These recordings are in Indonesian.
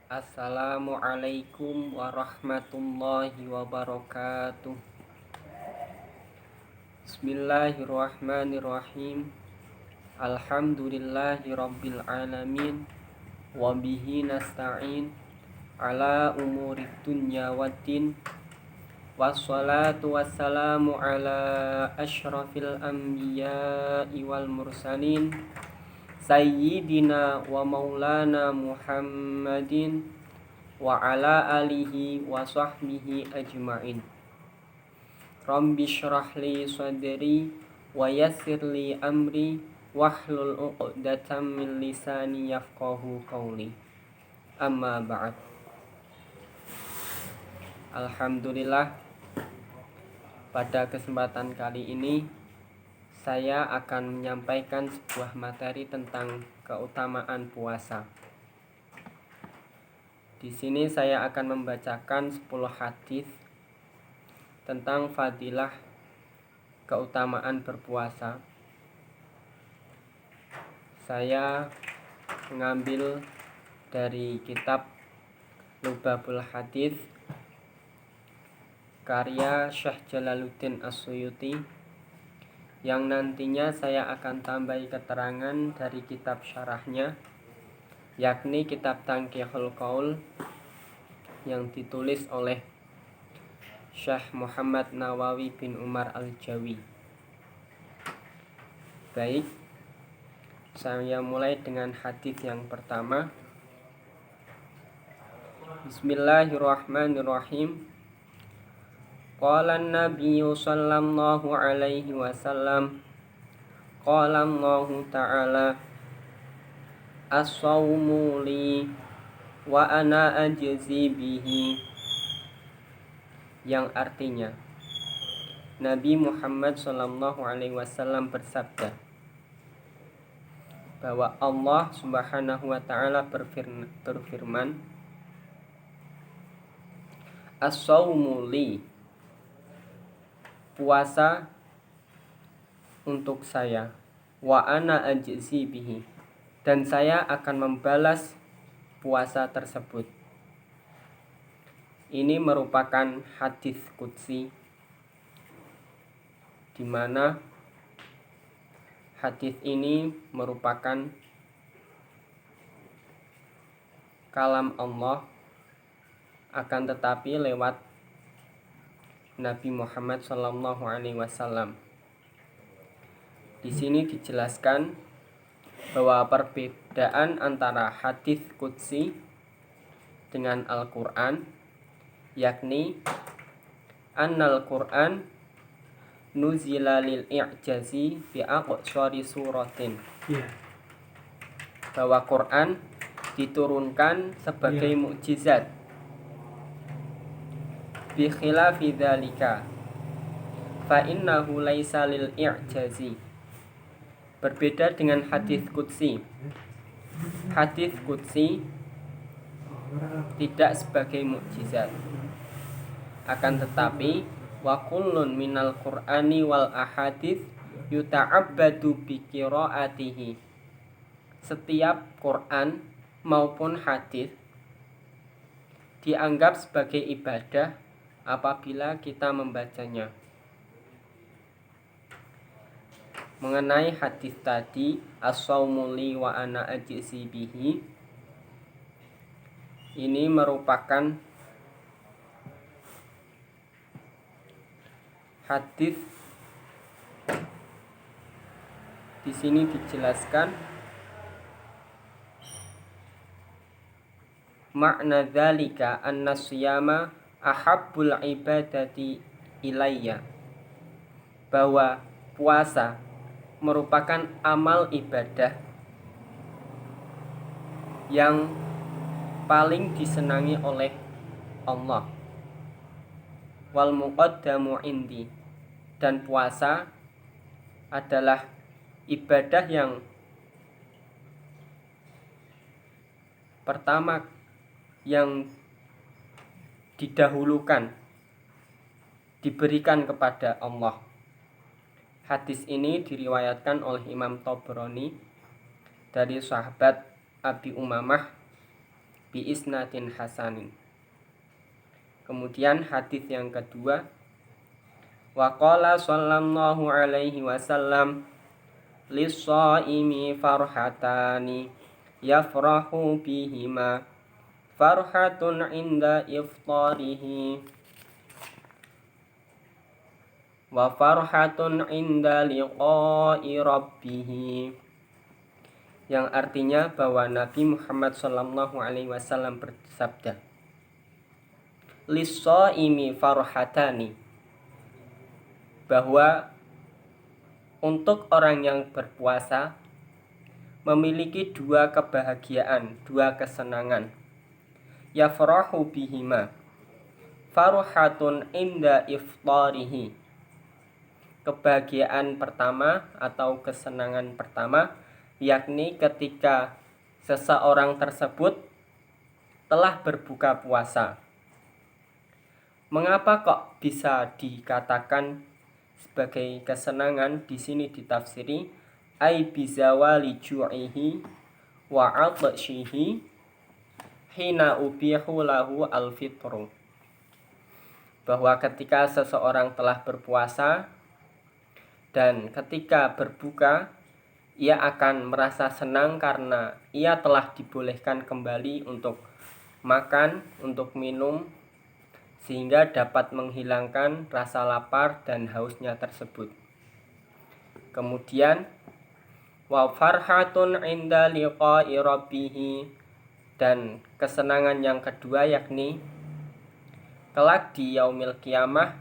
Assalamualaikum warahmatullahi wabarakatuh. Bismillahirrahmanirrahim. Alhamdulillahi rabbil alamin. Wabihi nasta'in ala umurid dunya waddin. Wassalatu wassalamu ala ashrafil anbiya'i wal mursalin Sayyidina wa maulana Muhammadin wa ala alihi wa sahbihi ajma'in. Rabbi syrah li sadri wa yassir li amri wahlul 'uqdatam min lisani yafqahu qawli. Amma ba'd. Alhamdulillah, pada kesempatan kali ini saya akan menyampaikan sebuah materi tentang keutamaan puasa. Di sini saya akan membacakan 10 hadis tentang fadilah keutamaan berpuasa. Saya mengambil dari kitab Lubabul Hadis karya Syekh Jalaluddin As-Suyuti, yang nantinya saya akan tambahi keterangan dari kitab syarahnya, yakni kitab Tanqihul Qaul yang ditulis oleh Syekh Muhammad Nawawi bin Umar Al-Jawi. Baik, saya mulai dengan hadis yang pertama. Bismillahirrahmanirrahim. Qala an-nabiyyu sallallahu alaihi wasallam, qala Allahu ta'ala, as-sawmu li wa ana ajzi bihi, yang artinya Nabi Muhammad sallallahu alaihi wasallam bersabda bahwa Allah Subhanahu wa ta'ala berfirman, as-sawmu li, puasa untuk saya, wa ana ajzi bihi, dan saya akan membalas puasa tersebut. Ini merupakan hadis qudsi, di mana hadis ini merupakan kalam Allah, akan tetapi lewat Nabi Muhammad sallallahu alaihi wasallam. Di sini dijelaskan bahwa perbedaan antara hadis qudsi dengan Al-Qur'an, yakni annal Qur'an nuzila lil i'jazi bi aqsari suratin. Bahwa Quran diturunkan sebagai mukjizat. Bi khilafi dzalika fa innahu laisa lil i'jazi. Berbeda dengan hadis qudsi. Hadis qudsi tidak sebagai mukjizat. Akan tetapi wa kullun minal qur'ani wal ahadits yuta'abbadu bi qiraatihi. Setiap Quran maupun hadis dianggap sebagai ibadah apabila kita membacanya. Mengenai hadis tadi, as-sawmu li wa ana ajzi bihi, ini merupakan hadis. Di sini dijelaskan makna dzalika anna siyama ahabbul ibadati ilayya, bahwa puasa merupakan amal ibadah yang paling disenangi oleh Allah. Wal muqaddamu indi, dan puasa adalah ibadah yang pertama, yang didahulukan, diberikan kepada Allah. Hadis ini diriwayatkan oleh Imam Tabrani dari sahabat Abi Umamah bi isnadin hasanin. Kemudian hadis yang kedua, wa qala sallallahu alaihi wasallam lis-shaimi farhatani yafrahu bihima farhatun inda iftarihi wa farhatun inda liqa'i rabbih, yang artinya bahwa Nabi Muhammad sallallahu alaihi wasallam bersabda, lis-shaimi farhatani, bahwa untuk orang yang berpuasa memiliki dua kebahagiaan, dua kesenangan. Yafrahu bihima, farhatun inda iftarihi, kebahagiaan pertama atau kesenangan pertama yakni ketika seseorang tersebut telah berbuka puasa. Mengapa kok bisa dikatakan sebagai kesenangan? Di sini ditafsiri ai bizawali ju'ihi wa 'atshihi hina ubihu lahu al-fitru, bahwa ketika seseorang telah berpuasa dan ketika berbuka, ia akan merasa senang karena ia telah dibolehkan kembali untuk makan, untuk minum, sehingga dapat menghilangkan rasa lapar dan hausnya tersebut. Kemudian wa farhatun inda liqa'i rabbih, dan kesenangan yang kedua yakni kelak di yaumil kiamah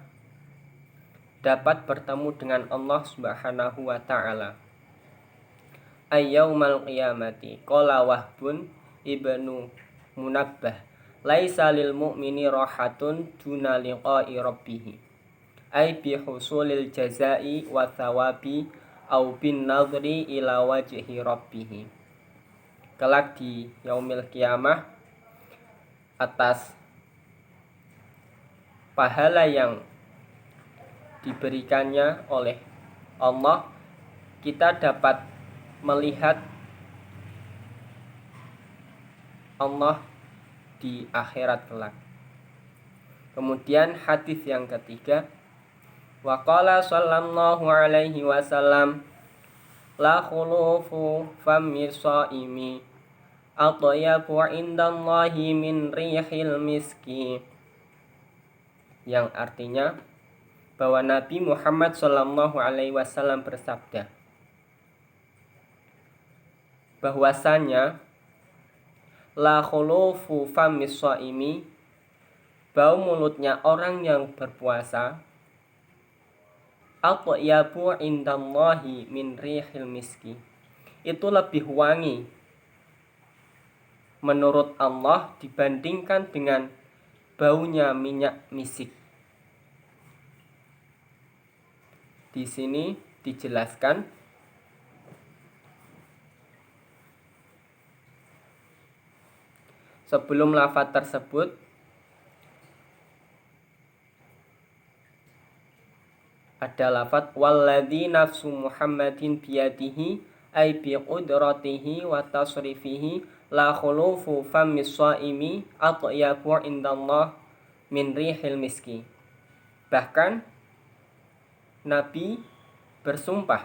dapat bertemu dengan Allah Subhanahu wa taala. Ayyaumal qiyamati qala Wahbun ibnu Munabbah laisa lil mu'mini rahatun duna liqa'i rabbih, ay bi husulil jazai wa thawabi au bin nadri ila wajhi rabbih. Kelak di yaumil kiamah, atas pahala yang diberikannya oleh Allah, kita dapat melihat Allah di akhirat kelak. Kemudian hadis yang ketiga, wa qala sallallahu alaihi wasallam la khulufu fammi shaimi atyabu indallahi min rihil miski, yang artinya bahwa Nabi Muhammad sallallahu alaihi wasallam bersabda bahwasanya la khulufu fammi shaimi, bau mulutnya orang yang berpuasa, atyabu indallahi min rihil miski, itu lebih wangi menurut Allah dibandingkan dengan baunya minyak misik. Di sini dijelaskan sebelum lafaz tersebut ada lafaz walladzi nafsu Muhammadin biyadihi ay bi qudratihi wa tasrifihi la khulufu fammi shaimi atyabu indallah min rihil miski. Bahkan Nabi bersumpah,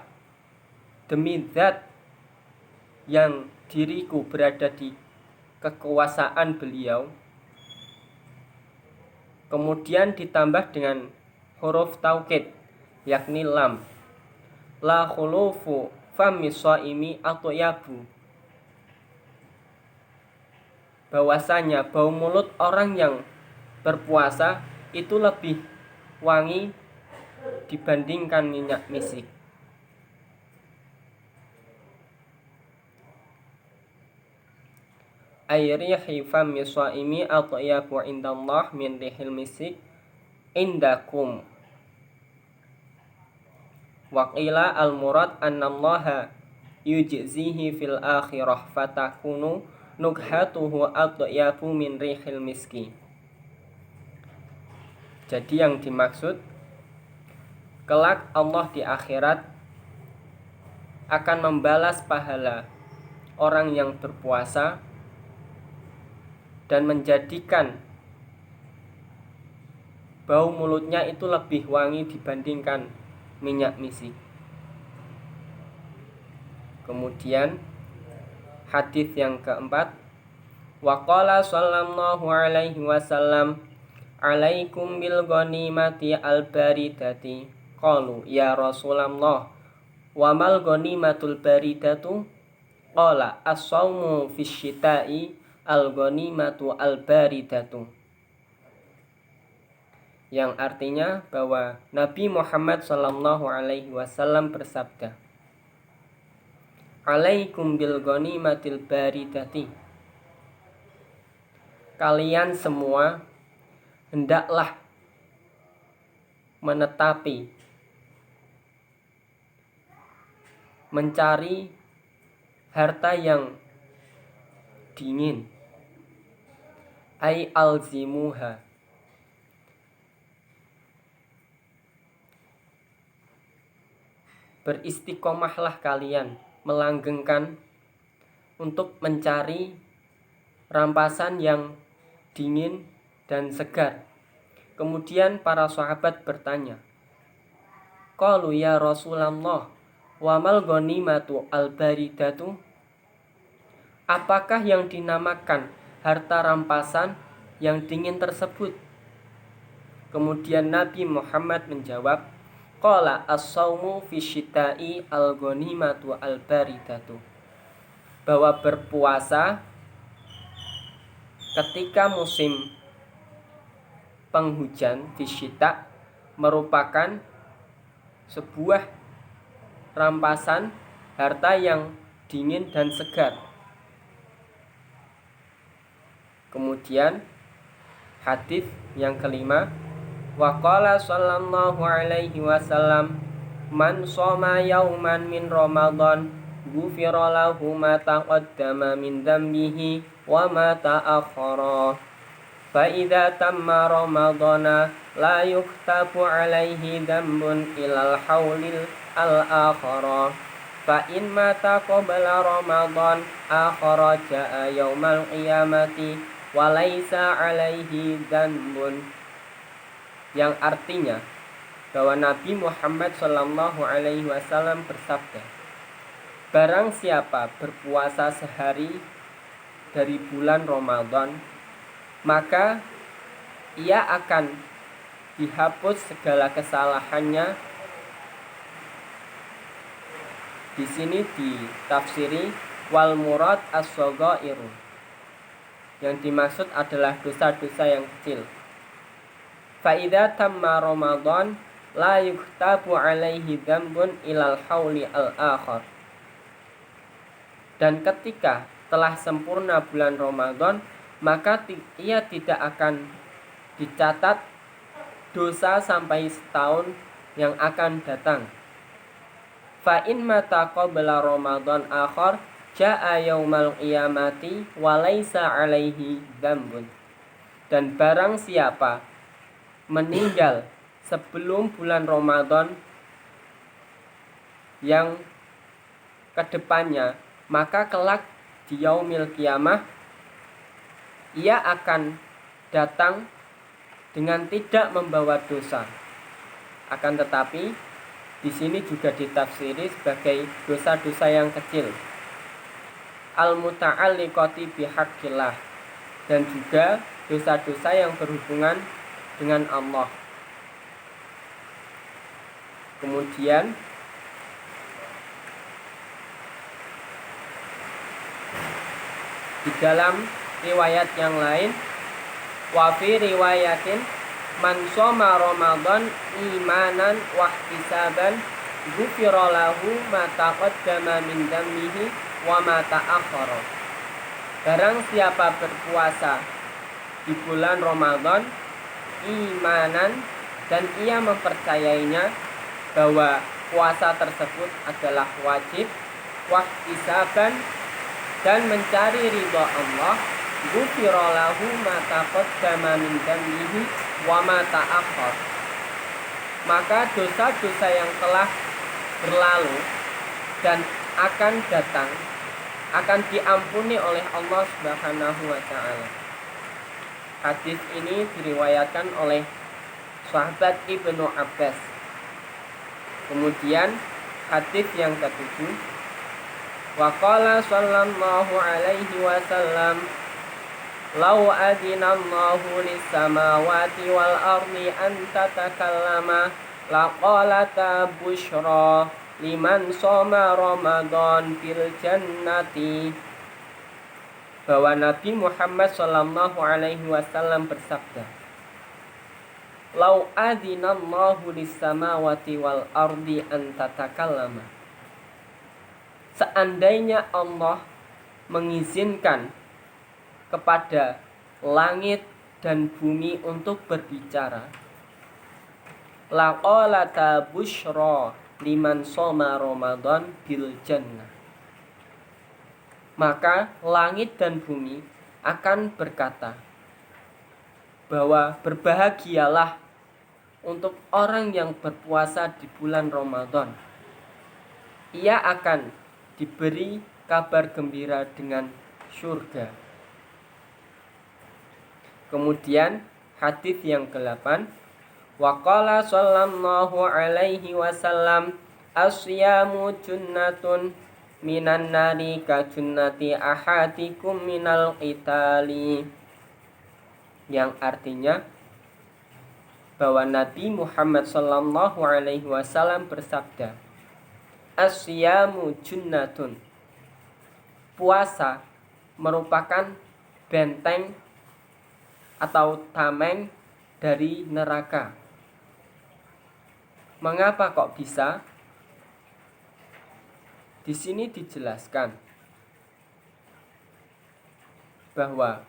demi zat yang diriku berada di kekuasaan beliau, kemudian ditambah dengan huruf taukid yakni lam, la khulufu fammi shaimi atyabu, bahwasanya bau mulut orang yang berpuasa itu lebih wangi dibandingkan minyak misik. Ayrihi fammi shaimi atyabu indallah min rihil misik indakum. Waqila al-murad annallaha yujzihi fil akhirah fatakunu nukhatuhu atyabu min rihil miski. Jadi yang dimaksud, kelak Allah di akhirat akan membalas pahala orang yang berpuasa dan menjadikan bau mulutnya itu lebih wangi dibandingkan minyak misik. Kemudian hadis yang keempat, waqala sallallahu alaihi wasallam, alaikum bil ghanimati al baridati. Qalu ya Rasulullah, wa mal ghanimatul baridatu? Qala as-saumu fisyita'i al ghanimatu al baridatu. Yang artinya bahwa Nabi Muhammad sallallahu alaihi wasallam bersabda, alaikum bil ghanimatil baridati. Kalian semua hendaklah menetapi, mencari harta yang dingin, ai alzimuha, beristiqomahlah kalian, melanggengkan untuk mencari rampasan yang dingin dan segar. Kemudian para sahabat bertanya, qalu ya Rasulullah, wa mal ghanimatu al baridatu? Apakah yang dinamakan harta rampasan yang dingin tersebut? Kemudian Nabi Muhammad menjawab, qala as-saumu fi syita'i al ghanimatu al baridatu. Bahwa berpuasa ketika musim penghujan fi syita merupakan sebuah rampasan harta yang dingin dan segar. Kemudian hadis yang kelima, waqala sallallahu alaihi wasallam, man shoma yauman min Ramadan ghufira lahu ma taqaddama min dhanbihi wa ma ta'akhkhara. Fa idza tamma ramadana la yuktabu alaihi dhanbun ilal haulil al-akhara. Fa in mata qabla Ramadan akhara jaa yaumal qiyamati wa laisa alaihi dhanbun. Yang artinya bahwa Nabi Muhammad sallallahu alaihi wasallam bersabda, barang siapa berpuasa sehari dari bulan Ramadan, maka ia akan dihapus segala kesalahannya. Di sini ditafsiri wal murad as-saghairu. Yang dimaksud adalah dosa-dosa yang kecil. Fa idza tamma Ramadan la yuktabu alaihi dzambun ilal hauli al-akhir. Dan ketika telah sempurna bulan Ramadan, maka ia tidak akan dicatat dosa sampai setahun yang akan datang. Fa in mata qabla Ramadan akhar jaa yaumal qiyamati wa laisa alaihi dzambun. Dan barang siapa meninggal sebelum bulan Ramadan yang kedepannya, maka kelak di yaumil qiyamah ia akan datang dengan tidak membawa dosa. Akan tetapi di sini juga ditafsiri sebagai dosa-dosa yang kecil, al-muta'alliqati bihaqqillah, dan juga dosa-dosa yang berhubungan dengan Allah. Kemudian di dalam riwayat yang lain, wa fi riwayatin man shoma Ramadan imanan wa ihtisaban ghufira lahu ma taqaddama min dhanbihi wa ma ta'akhkhara. Barang siapa berpuasa di bulan Ramadan imanan, dan ia mempercayainya bahwa puasa tersebut adalah wajib, wahtisaban, dan mencari ridha Allah, ghufira lahu ma taqaddama min dhanbihi wa ma ta'akhkhar. Maka dosa-dosa yang telah berlalu dan akan datang akan diampuni oleh Allah Subhanahu wa taala. Hadis ini diriwayatkan oleh sahabat Ibnu Abbas. Kemudian hadis yang ketujuh, wa qala sallallahu alaihi wasallam, lau adinallahu lis-samawati wal ardi an tatakallama laqalata busyra liman shoma ramadan fil jannati. Bahwa Nabi Muhammad sallallahu alaihi wasallam bersabda, lau adinallahu lis-samawati wal ardi an tatakallama. Seandainya Allah mengizinkan kepada langit dan bumi untuk berbicara, laqalata busyra liman shoma ramadan bil jannah. Maka langit dan bumi akan berkata bahwa berbahagialah untuk orang yang berpuasa di bulan Ramadan. Ia akan diberi kabar gembira dengan surga. Kemudian hadis yang ke-8, wa qala sallallahu alaihi wasallam, asyamu junnatun minan nari ka junnati ahadikum minal qitali. Yang artinya bahwa Nabi Muhammad sallallahu alaihi wasallam bersabda, asyamu junnatun. Puasa merupakan benteng atau tameng dari neraka. Mengapa kok bisa? Di sini dijelaskan bahwa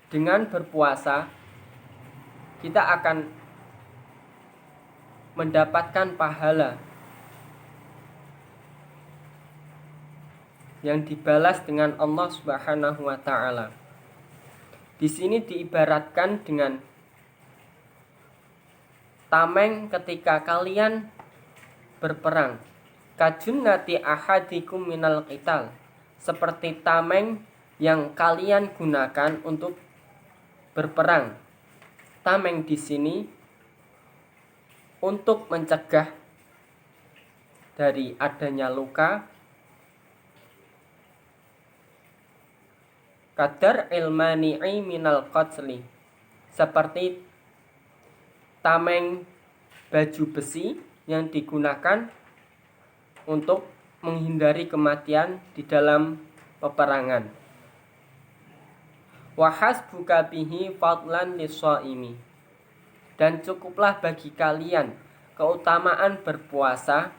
dengan berpuasa kita akan mendapatkan pahala yang dibalas dengan Allah Subhanahu wa taala. Di sini diibaratkan dengan tameng ketika kalian berperang. Kajunnati ahadikum minal qital. Seperti tameng yang kalian gunakan untuk berperang. Tameng di sini untuk mencegah dari adanya luka. Kadar ilmani'i minal qatli, seperti tameng baju besi yang digunakan untuk menghindari kematian di dalam peperangan. Wa hasbuka bihi fadlan lis-shaimi. Dan cukuplah bagi kalian keutamaan berpuasa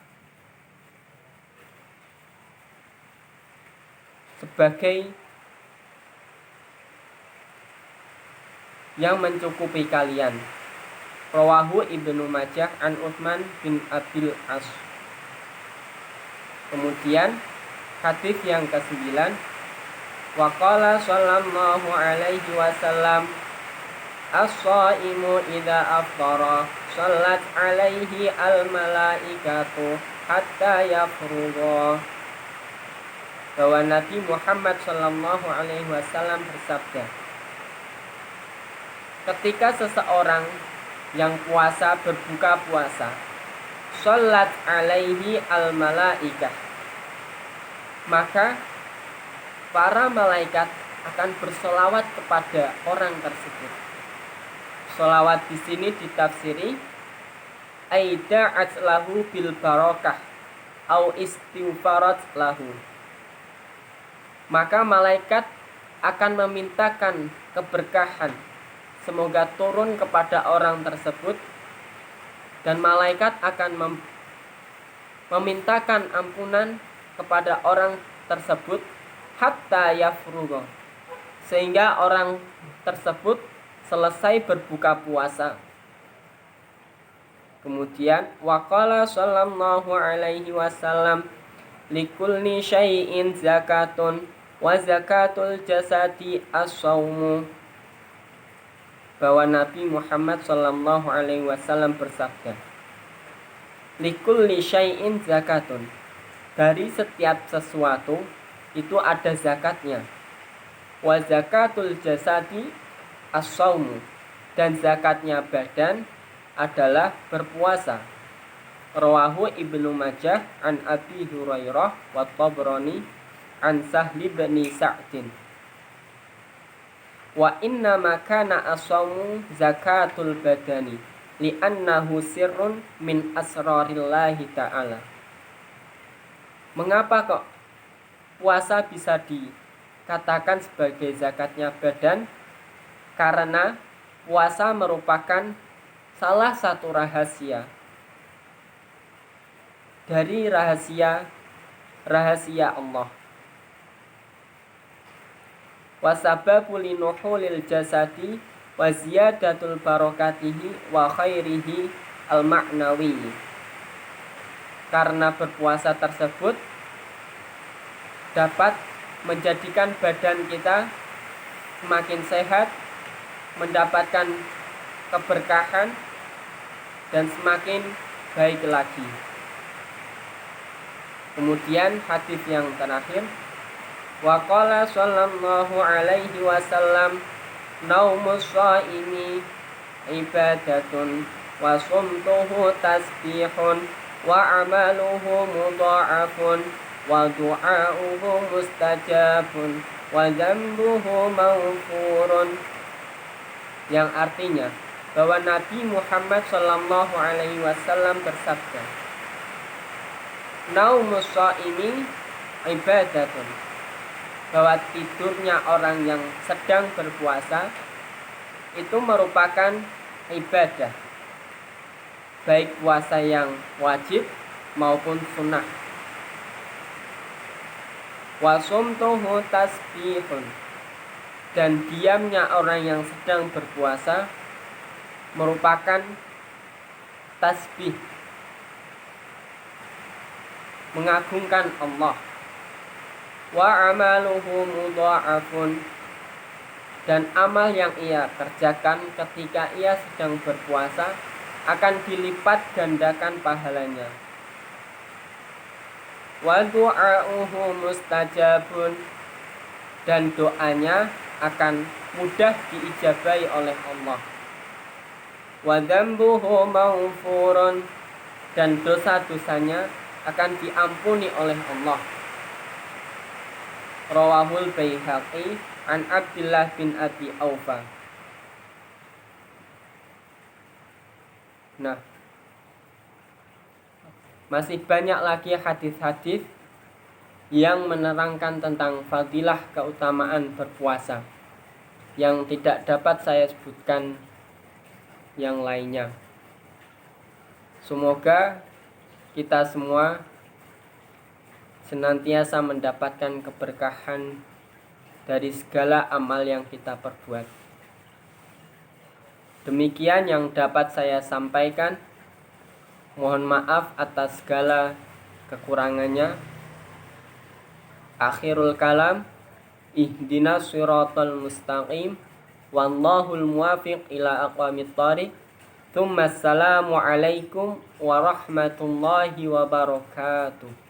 sebagai yang mencukupi kalian. Rawahu Ibnu Majah an Utsman bin Abil As. Kemudian hadis yang ke-9, wa qala sallallahu alaihi wasallam, as-shaimu idza aftara shallat alaihi al-malaikatu hatta yafrugha. Bahwa Nabi Muhammad sallallahu alaihi wasallam bersabda, ketika seseorang yang puasa berbuka puasa, shollat alaihi al-malaikah, maka para malaikat akan bersolawat kepada orang tersebut. Solawat di sini ditafsiri aida'at lahu bil barakah au istighfarat lahu. Maka malaikat akan memintakan keberkahan, semoga turun kepada orang tersebut, dan malaikat akan memintakan ampunan kepada orang tersebut hatta yafrugha, sehingga orang tersebut selesai berbuka puasa. Kemudian waqala sallallahu alaihi wasallam, likulli syai'in zakatun wa zakatul jasadi as-shaumu. Bahwa Nabi Muhammad sallallahu alaihi wasallam bersabda, likulli syai'in zakatun. dari setiap sesuatu itu ada zakatnya. Wa zakatul jasadi as-saumu, dan zakatnya badan adalah berpuasa. Rawahu Ibnu Majah an Abi Hurairah wa Tabrani an Sahli bin Sa'din. Wa inna ma kana as-saumu zakatul badani li'annahu sirrun min asrarillahi ta'ala. Mengapa kok puasa bisa dikatakan sebagai zakatnya badan? Karena puasa merupakan salah satu rahasia dari rahasia Allah. Wasababu linuhulil jasadi wa ziyadatul barakatihi wa khairihi al-ma'nawi. Karena berpuasa tersebut dapat menjadikan badan kita semakin sehat, mendapatkan keberkahan, dan semakin baik lagi. Kemudian hadis yang terakhir, wa qala sallallahu alaihi wasallam, naumus shaimi ibadatun wa sumtuhu tasbihun wa amaluhu mudha'afun wa du'a'uhu mustajabun wa dzambuhu maghfurun. Yang artinya bahwa Nabi Muhammad sallallahu alaihi wasallam bersabda, naumus shaimi ibadatun, bahwa tidurnya orang yang sedang berpuasa itu merupakan ibadah, baik puasa yang wajib maupun sunnah. Wa sumtuhu tasbihun, dan diamnya orang yang sedang berpuasa merupakan tasbih, mengagungkan Allah. Wa amaluhu mudha'afun, dan amal yang ia kerjakan ketika ia sedang berpuasa akan dilipat gandakan pahalanya. Wa du'a'uhu mustajabun, dan doanya akan mudah diijabahi oleh Allah. Wa dzambuhu maghfurun, dan dosa-dosanya akan diampuni oleh Allah. Rawahul Baihaqi an Abdullah bin Abi Aufa. Nah, masih banyak lagi hadis-hadis yang menerangkan tentang fadilah keutamaan berpuasa yang tidak dapat saya sebutkan yang lainnya. Semoga kita semua senantiasa mendapatkan keberkahan dari segala amal yang kita perbuat. Demikian yang dapat saya sampaikan. Mohon maaf atas segala kekurangannya. Akhirul kalam, ihdinas siratal mustaqim, wallahul muwafiq ila aqwamit thariq. Assalamualaikum warahmatullahi wabarakatuh.